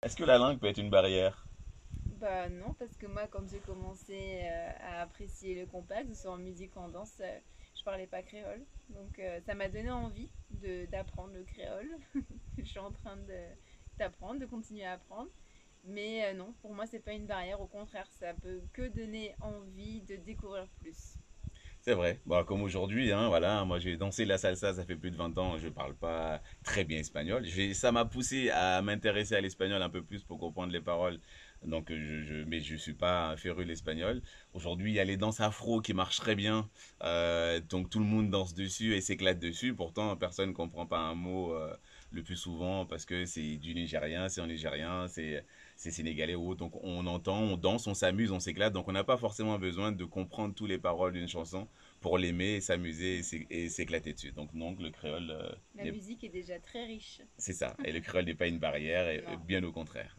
Est-ce que la langue peut être une barrière? Bah non, parce que moi, quand j'ai commencé à apprécier le compas, que ce soit en musique ou en danse, je parlais pas créole. Donc ça m'a donné envie d'apprendre le créole. Je suis en train d'apprendre, de continuer à apprendre. Mais non, pour moi, c'est pas une barrière. Au contraire, ça peut que donner envie de découvrir plus. C'est vrai. Bon, comme aujourd'hui, hein, voilà, moi j'ai dansé la salsa, ça fait plus de 20 ans, je parle pas très bien espagnol. Ça m'a poussé à m'intéresser à l'espagnol un peu plus pour comprendre les paroles. Donc, mais je suis pas un féru de l'espagnol. Aujourd'hui, il y a les danses afro qui marchent très bien. Donc tout le monde danse dessus et s'éclate dessus. Pourtant, personne ne comprend pas un mot le plus souvent parce que c'est du nigérien, c'est en nigérien, c'est sénégalais ou autre. Donc on entend, on danse, on s'amuse, on s'éclate. Donc on n'a pas forcément besoin de comprendre toutes les paroles d'une chanson pour l'aimer, s'amuser et s'éclater dessus. Donc le créole, La musique est déjà très riche. c'est ça. Et le créole n'est pas une barrière, et Non. bien au contraire.